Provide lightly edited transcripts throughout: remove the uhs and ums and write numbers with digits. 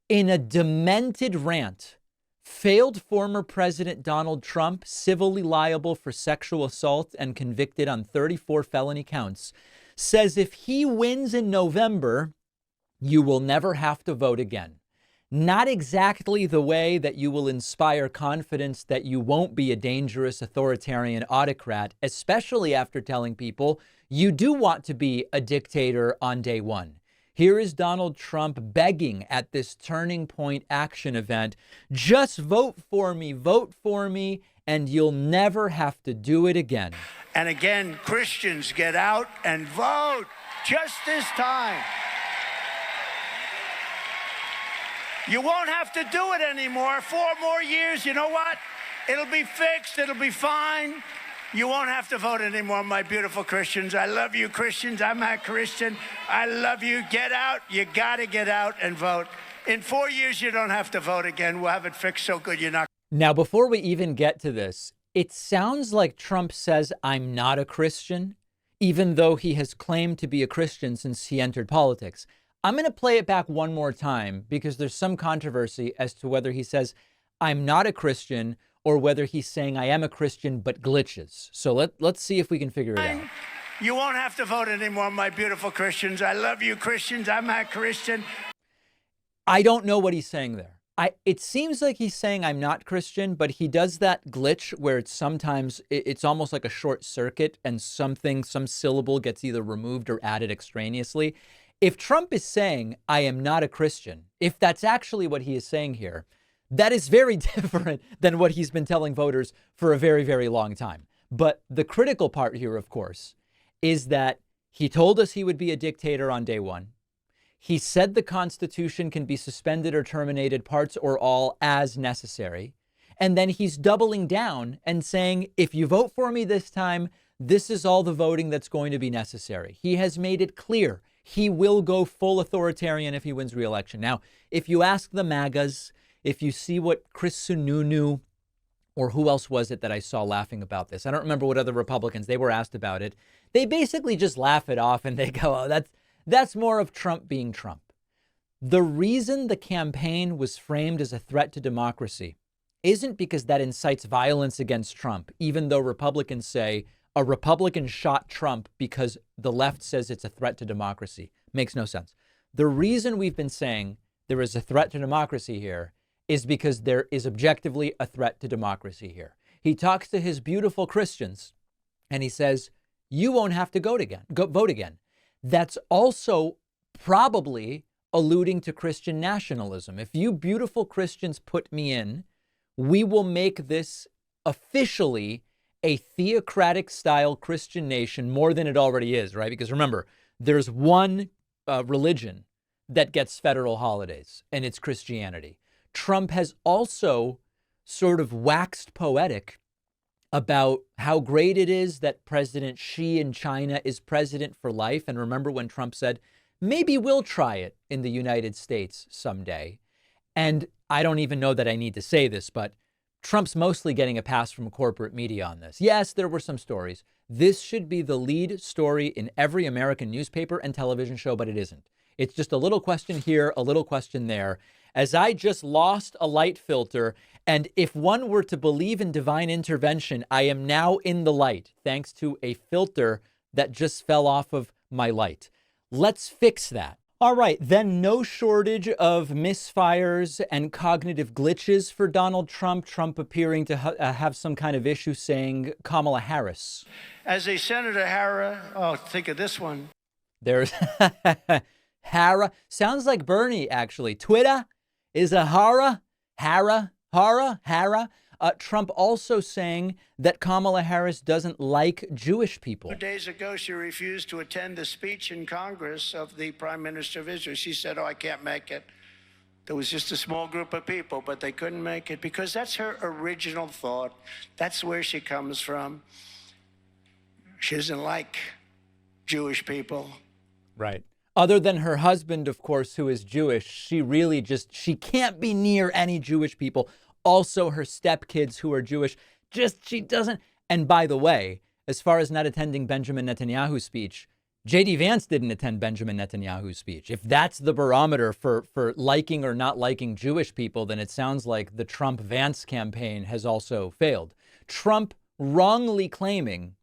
In a demented rant, failed former President Donald Trump, civilly liable for sexual assault and convicted on 34 felony counts, says if he wins in November, you will never have to vote again. Not exactly the way that you will inspire confidence that you won't be a dangerous authoritarian autocrat, especially after telling people you do want to be a dictator on day one. Here is Donald Trump begging at this Turning Point action event, just vote for me, and you'll never have to do it again. And again, Christians, get out and vote just this time. You won't have to do it anymore. 4 more years, you know what? It'll be fixed. It'll be fine. You won't have to vote anymore, my beautiful Christians. I love you, Christians. I'm a Christian. I love you. Get out. You got to get out and vote. In 4 years, you don't have to vote again. We'll have it fixed so good you're not. Now, before we even get to this, it sounds like Trump says, I'm not a Christian, even though he has claimed to be a Christian since he entered politics. I'm going to play it back one more time because there's some controversy as to whether he says, I'm not a Christian, or whether he's saying I am a Christian, but glitches. So let's see if we can figure it out. You won't have to vote anymore, my beautiful Christians. I love you, Christians. I'm a Christian. I don't know what he's saying there. It seems like he's saying I'm not Christian, but he does that glitch where it's sometimes it's almost like a short circuit and some syllable gets either removed or added extraneously. If Trump is saying I am not a Christian, if that's actually what he is saying here, that is very different than what he's been telling voters for a very, very long time. But the critical part here, of course, is that he told us he would be a dictator on day one. He said the Constitution can be suspended or terminated, parts or all, as necessary. And then he's doubling down and saying, if you vote for me this time, this is all the voting that's going to be necessary. He has made it clear he will go full authoritarian if he wins re-election. Now, if you ask the MAGAs, if you see what Chris Sununu, or who else was it that I saw laughing about this? I don't remember what other Republicans, they were asked about it. They basically just laugh it off and they go, oh, that's more of Trump being Trump. The reason the campaign was framed as a threat to democracy isn't because that incites violence against Trump, even though Republicans say a Republican shot Trump because the left says it's a threat to democracy. Makes no sense. The reason we've been saying there is a threat to democracy here is because there is objectively a threat to democracy here. He talks to his beautiful Christians and he says, you won't have to vote again. That's also probably alluding to Christian nationalism. If you beautiful Christians put me in, we will make this officially a theocratic style Christian nation more than it already is, right? Because remember, there's one religion that gets federal holidays, and it's Christianity. Trump has also sort of waxed poetic about how great it is that President Xi in China is president for life. And remember when Trump said, maybe we'll try it in the United States someday. And I don't even know that I need to say this, but Trump's mostly getting a pass from corporate media on this. Yes, there were some stories. This should be the lead story in every American newspaper and television show, but it isn't. It's just a little question here, a little question there. As I just lost a light filter, and if one were to believe in divine intervention, I am now in the light, thanks to a filter that just fell off of my light. Let's fix that. All right, then no shortage of misfires and cognitive glitches for Donald Trump. Trump appearing to have some kind of issue saying Kamala Harris. As a Senator Harris, think of this one. There's Hara. Sounds like Bernie, actually. Twitter is a Hara. Trump also saying that Kamala Harris doesn't like Jewish people. 2 days ago, she refused to attend the speech in Congress of the Prime Minister of Israel. She said, I can't make it. There was just a small group of people, but they couldn't make it because that's her original thought. That's where she comes from. She doesn't like Jewish people. Right. Other than her husband, of course, who is Jewish, she can't be near any Jewish people. Also, her stepkids who are Jewish, she doesn't. And by the way, as far as not attending Benjamin Netanyahu's speech, J.D. Vance didn't attend Benjamin Netanyahu's speech. If that's the barometer for liking or not liking Jewish people, then it sounds like the Trump-Vance campaign has also failed. Trump wrongly claiming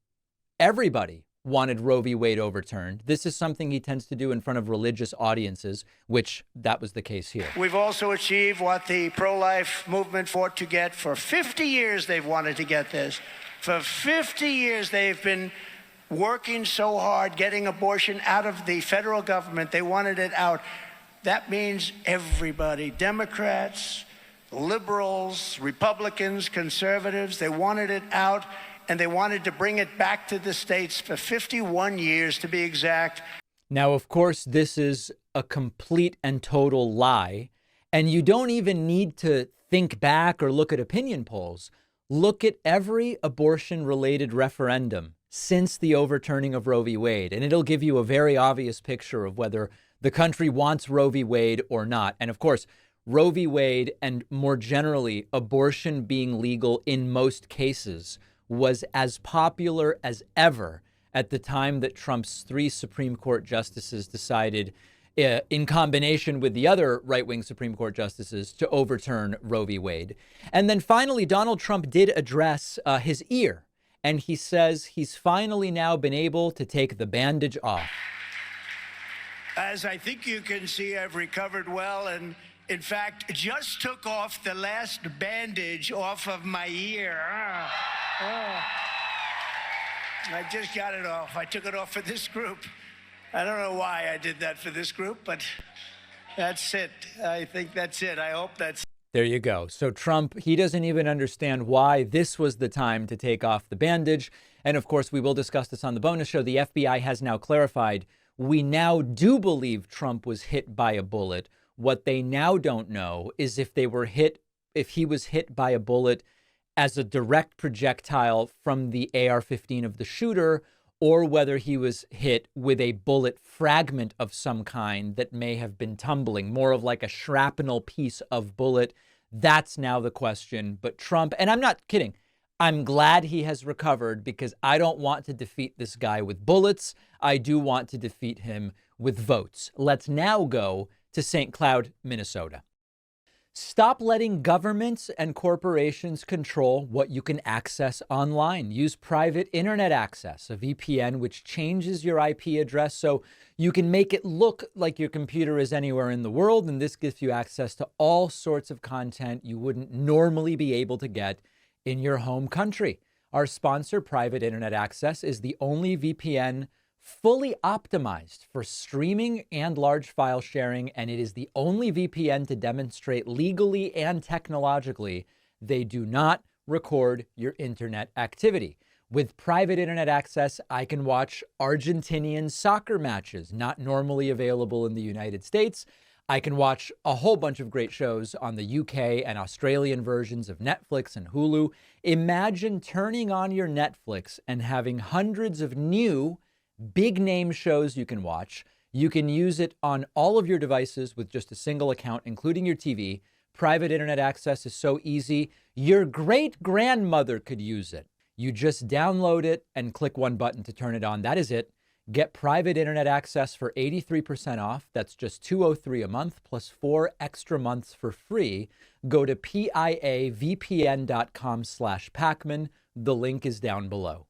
everybody wanted Roe v. Wade overturned. This is something he tends to do in front of religious audiences, which that was the case here. We've also achieved what the pro-life movement fought to get. For 50 years, they've wanted to get this. For 50 years, they've been working so hard, getting abortion out of the federal government. They wanted it out. That means everybody, Democrats, liberals, Republicans, conservatives, they wanted it out, and they wanted to bring it back to the states for 51 years, to be exact. Now, of course, this is a complete and total lie, and you don't even need to think back or look at opinion polls. Look at every abortion-related referendum since the overturning of Roe v. Wade, and it'll give you a very obvious picture of whether the country wants Roe v. Wade or not. And of course, Roe v. Wade, and more generally, abortion being legal in most cases, was as popular as ever at the time that Trump's 3 Supreme Court justices decided, in combination with the other right-wing Supreme Court justices, to overturn Roe v. Wade. And then finally, Donald Trump did address his ear, and he says he's finally now been able to take the bandage off. As I think you can see, I've recovered well, and in fact, just took off the last bandage off of my ear. I just got it off. I took it off for this group. I don't know why I did that for this group, but that's it. I think that's it. I hope that's. There you go. So Trump, he doesn't even understand why this was the time to take off the bandage. And of course, we will discuss this on the bonus show. The FBI has now clarified we now do believe Trump was hit by a bullet. What they now don't know is if he was hit by a bullet as a direct projectile from the AR-15 of the shooter, or whether he was hit with a bullet fragment of some kind that may have been tumbling, more of like a shrapnel piece of bullet. That's now the question. But Trump, and I'm not kidding, I'm glad he has recovered, because I don't want to defeat this guy with bullets. I do want to defeat him with votes. Let's now go to St. Cloud, Minnesota. Stop letting governments and corporations control what you can access online. Use private internet access, a VPN, which changes your IP address so you can make it look like your computer is anywhere in the world. And this gives you access to all sorts of content you wouldn't normally be able to get in your home country. Our sponsor, Private Internet Access, is the only VPN fully optimized for streaming and large file sharing, and it is the only VPN to demonstrate legally and technologically they do not record your internet activity. With Private Internet Access, I can watch Argentinian soccer matches not normally available in the United States. I can watch a whole bunch of great shows on the UK and Australian versions of Netflix and Hulu. Imagine turning on your Netflix and having hundreds of new big name shows you can watch. You can use it on all of your devices with just a single account, including your TV. Private Internet Access is so easy. Your great grandmother could use it. You just download it and click one button to turn it on. That is it. Get Private Internet Access for 83% off. That's just $203 a month plus 4 extra months for free. Go to piavpn.com/Pacman. The link is down below.